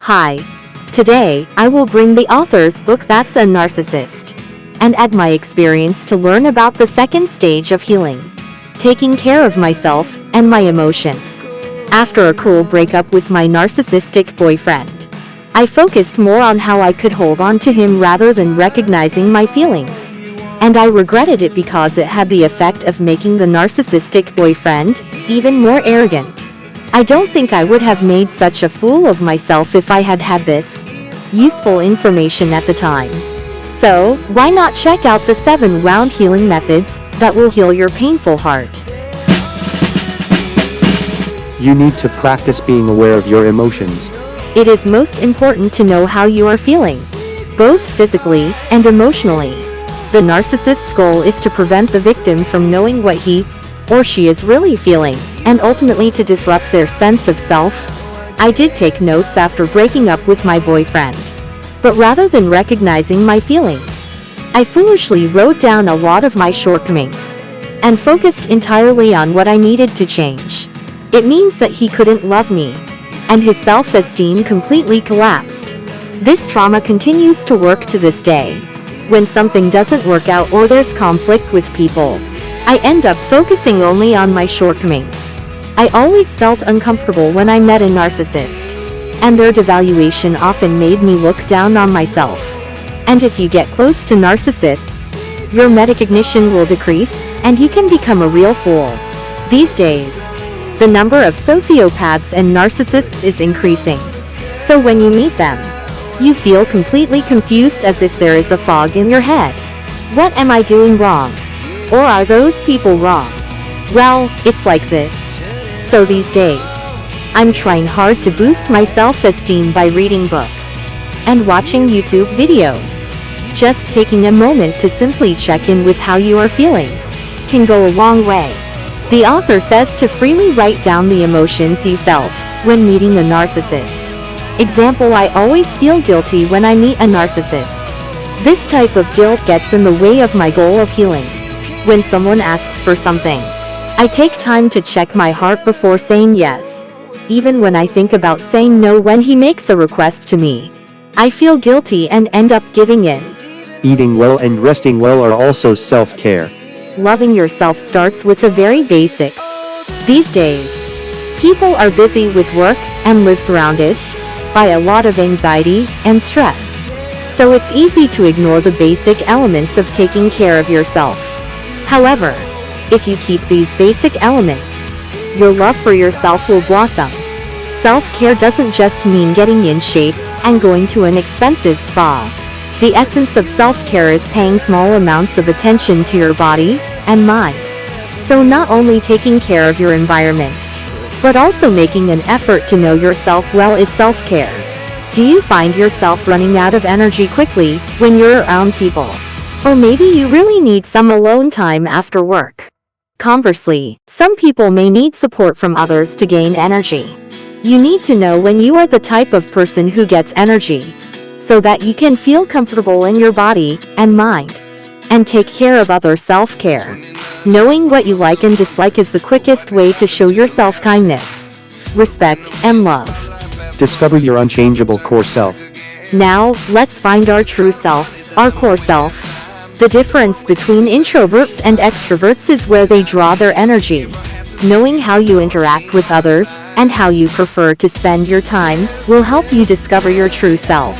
Hi. Today, I will bring the author's book That's a Narcissist, and add my experience to learn about the second stage of healing, taking care of myself and my emotions. After a cruel breakup with my narcissistic boyfriend, I focused more on how I could hold on to him rather than recognizing my feelings. And I regretted it because it had the effect of making the narcissistic boyfriend even more arrogant. I don't think I would have made such a fool of myself if I had had this useful information at the time. So, why not check out the 7-round healing methods that will heal your painful heart? You need to practice being aware of your emotions. It is most important to know how you are feeling, both physically and emotionally. The narcissist's goal is to prevent the victim from knowing what he or she is really feeling, and ultimately to disrupt their sense of self. I did take notes after breaking up with my boyfriend. But rather than recognizing my feelings, I foolishly wrote down a lot of my shortcomings, and focused entirely on what I needed to change. It means that he couldn't love me, and his self-esteem completely collapsed. This trauma continues to work to this day. When something doesn't work out or there's conflict with people, I end up focusing only on my shortcomings. I always felt uncomfortable when I met a narcissist, and their devaluation often made me look down on myself. And if you get close to narcissists, your metacognition will decrease, and you can become a real fool. These days, the number of sociopaths and narcissists is increasing. So when you meet them, you feel completely confused, as if there is a fog in your head. What am I doing wrong? Or are those people wrong? Well, it's like this. So these days, I'm trying hard to boost my self-esteem by reading books and watching YouTube videos. Just taking a moment to simply check in with how you are feeling can go a long way. The author says to freely write down the emotions you felt when meeting a narcissist. Example: I always feel guilty when I meet a narcissist. This type of guilt gets in the way of my goal of healing. When someone asks for something, I take time to check my heart before saying yes. Even when I think about saying no when he makes a request to me, I feel guilty and end up giving in. Eating well and resting well are also self-care. Loving yourself starts with the very basics. These days, people are busy with work and live surrounded by a lot of anxiety and stress. So it's easy to ignore the basic elements of taking care of yourself. However, if you keep these basic elements, your love for yourself will blossom. Self-care doesn't just mean getting in shape and going to an expensive spa. The essence of self-care is paying small amounts of attention to your body and mind. So not only taking care of your environment, but also making an effort to know yourself well is self-care. Do you find yourself running out of energy quickly when you're around people? Or maybe you really need some alone time after work. Conversely, some people may need support from others to gain energy. You need to know when you are the type of person who gets energy, so that you can feel comfortable in your body and mind, and take care of other self-care. Knowing what you like and dislike is the quickest way to show yourself kindness, respect, and love. Discover your unchangeable core self. Now, let's find our true self, our core self. The difference between introverts and extroverts is where they draw their energy. Knowing how you interact with others and how you prefer to spend your time will help you discover your true self.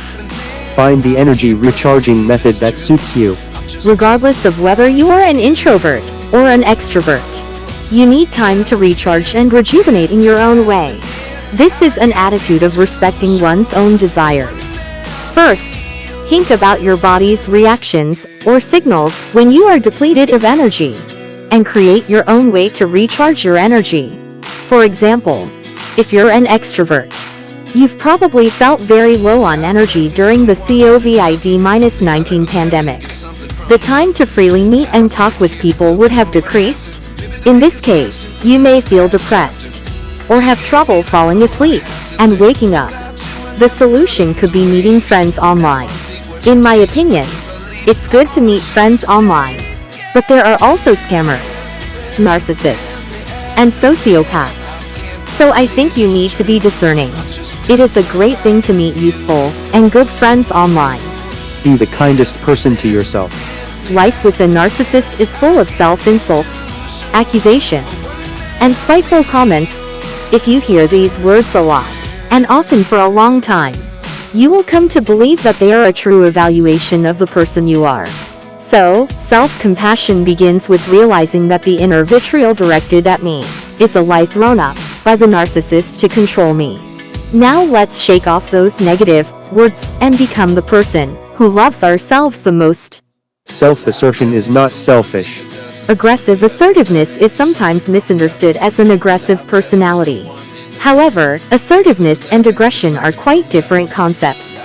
Find the energy recharging method that suits you. Regardless of whether you are an introvert or an extrovert, you need time to recharge and rejuvenate in your own way. This is an attitude of respecting one's own desires. First, think about your body's reactions or signals when you are depleted of energy, and create your own way to recharge your energy. For example, if you're an extrovert, you've probably felt very low on energy during the COVID-19 pandemic. The time to freely meet and talk with people would have decreased. In this case, you may feel depressed, or have trouble falling asleep and waking up. The solution could be meeting friends online. In my opinion, it's good to meet friends online, but there are also scammers, narcissists, and sociopaths. So I think you need to be discerning. It is a great thing to meet useful and good friends online. Be the kindest person to yourself. Life with a narcissist is full of self-insults, accusations, and spiteful comments. If you hear these words a lot, and often for a long time, you will come to believe that they are a true evaluation of the person you are. So, self-compassion begins with realizing that the inner vitriol directed at me is a lie thrown up by the narcissist to control me. Now let's shake off those negative words and become the person who loves ourselves the most. Self-assertion is not selfish. Aggressive assertiveness is sometimes misunderstood as an aggressive personality. However, assertiveness and aggression are quite different concepts.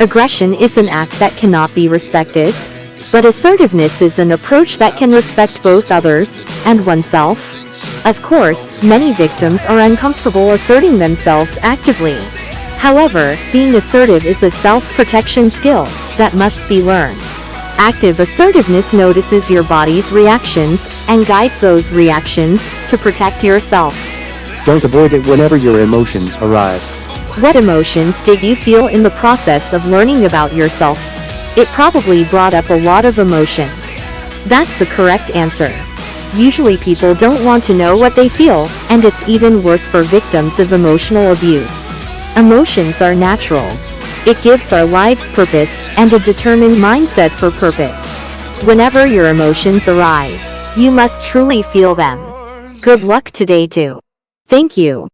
Aggression is an act that cannot be respected, but assertiveness is an approach that can respect both others and oneself. Of course, many victims are uncomfortable asserting themselves actively. However, being assertive is a self-protection skill that must be learned. Active assertiveness notices your body's reactions and guides those reactions to protect yourself. Don't avoid it whenever your emotions arise. What emotions did you feel in the process of learning about yourself? It probably brought up a lot of emotions. That's the correct answer. Usually people don't want to know what they feel, and it's even worse for victims of emotional abuse. Emotions are natural. It gives our lives purpose and a determined mindset for purpose. Whenever your emotions arise, you must truly feel them. Good luck today too. Thank you.